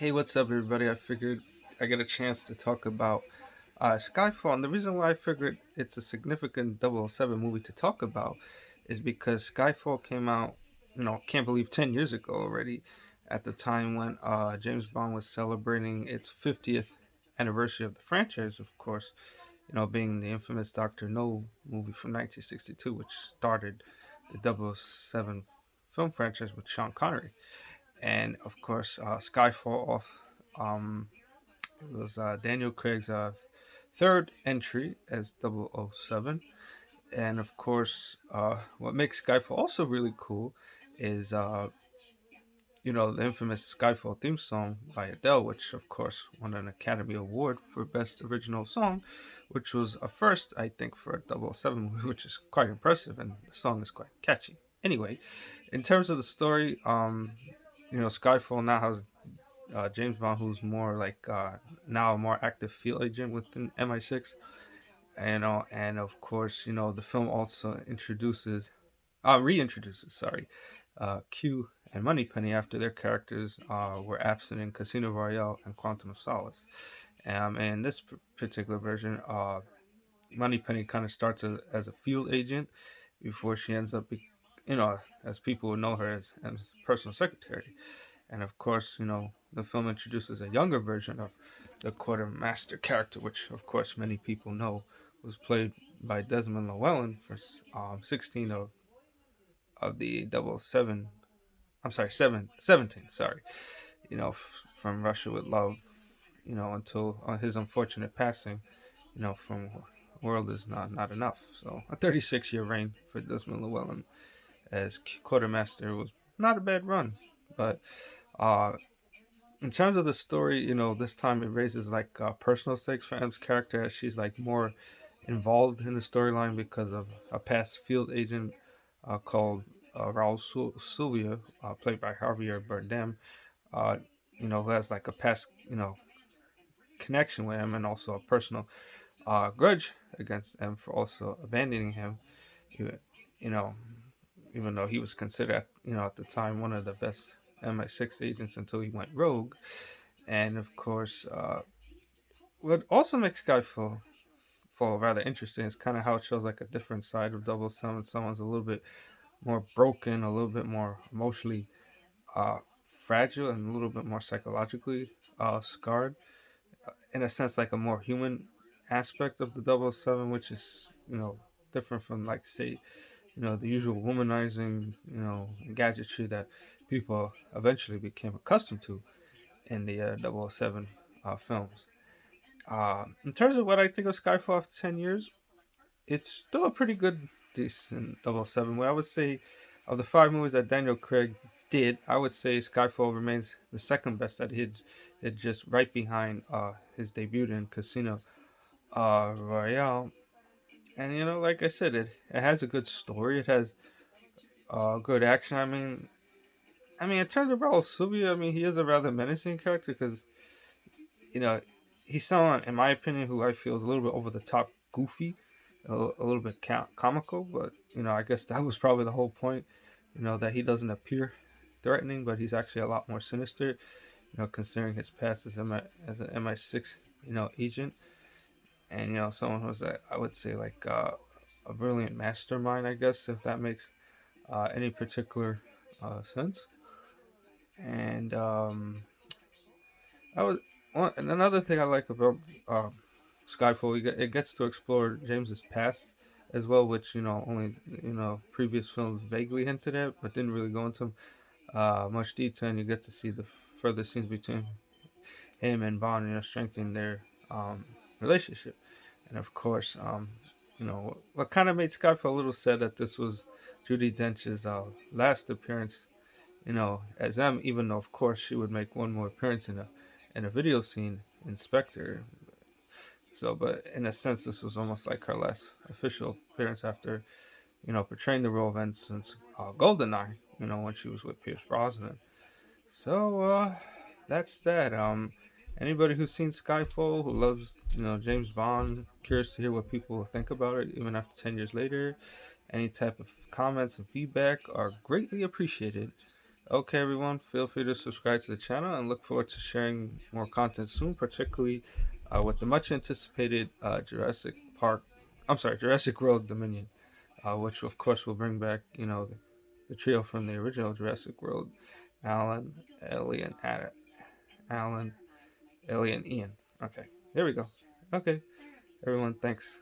Hey, what's up, everybody? I figured I get a chance to talk about Skyfall, and the reason why I figured it's a significant 007 movie to talk about is because Skyfall came out, can't believe 10 years ago already, at the time when James Bond was celebrating its 50th anniversary of the franchise, of course, being the infamous Dr. No movie from 1962, which started the 007 film franchise with Sean Connery. And of course, Skyfall off. Um, it was Daniel Craig's third entry as 007. And of course, what makes Skyfall also really cool is, the infamous Skyfall theme song by Adele, which of course won an Academy Award for Best Original Song, which was a first, I think, for a 007 movie, which is quite impressive, and the song is quite catchy. Anyway, in terms of the story, Skyfall now has James Bond, who's more like now a more active field agent within MI6, and of course, the film also reintroduces, sorry, Q and Moneypenny after their characters were absent in Casino Royale and Quantum of Solace. And in this particular version, Moneypenny kind of starts as a field agent before she ends up, as people would know her as personal secretary. And of course, the film introduces a younger version of the quartermaster character, which of course many people know was played by Desmond Llewellyn for 16 of the double seven. I'm sorry, 17. Sorry, from Russia with Love, until his unfortunate passing, from World is not enough. So a 36-year reign for Desmond Llewellyn as quartermaster was not a bad run, but uh, in terms of the story, this time it raises like personal stakes for M's character as she's like more involved in the storyline because of a past field agent called Raul Sylvia, played by Javier Bardem, uh, who has like a past, connection with him and also a personal grudge against him for also abandoning him, you, you know, even though he was considered, at the time one of the best MI6 agents until he went rogue. And of course, what also makes Skyfall fall rather interesting is kind of how it shows like a different side of Double Seven. Someone's a little bit more broken, a little bit more emotionally uh, fragile, and a little bit more psychologically scarred. In a sense, like a more human aspect of the Double Seven, which is different from like say the usual womanizing gadgetry that people eventually became accustomed to in the 007 films. In terms of what I think of Skyfall after 10 years, it's still a pretty good, decent 007. Where I would say, of the five movies that Daniel Craig did, I would say Skyfall remains the second best that he did, just right behind his debut in Casino Royale. And like I said, it has a good story. It has good action. I mean, in terms of Raul Sylvia, I mean, he is a rather menacing character because you know, he's someone, in my opinion, who I feel is a little bit over the top, goofy, a little bit comical. But I guess that was probably the whole point. That he doesn't appear threatening, but he's actually a lot more sinister. Considering his past as an MI6, agent, and someone who's I would say like a brilliant mastermind, I guess, if that makes any particular sense. And I was and another thing I like about Skyfall, it gets to explore James's past as well, which only previous films vaguely hinted at, but didn't really go into much detail. And you get to see the further scenes between him and Bond, strengthening their relationship. And of course, what kind of made Skyfall a little sad that this was Judi Dench's last appearance, as M, even though of course she would make one more appearance in a video scene in Spectre. So, but in a sense, this was almost like her last official appearance after, portraying the role of N since GoldenEye, when she was with Pierce Brosnan. So, that's that. Anybody who's seen Skyfall, who loves, James Bond, curious to hear what people think about it, even after 10 years later. Any type of comments and feedback are greatly appreciated. Okay, everyone, feel free to subscribe to the channel and look forward to sharing more content soon, particularly with the much anticipated Jurassic World Dominion, which of course will bring back, the trio from the original Jurassic World, Alan, Ellie, and Alan, Ellie, and Ian. Okay, there we go. Okay, everyone, thanks.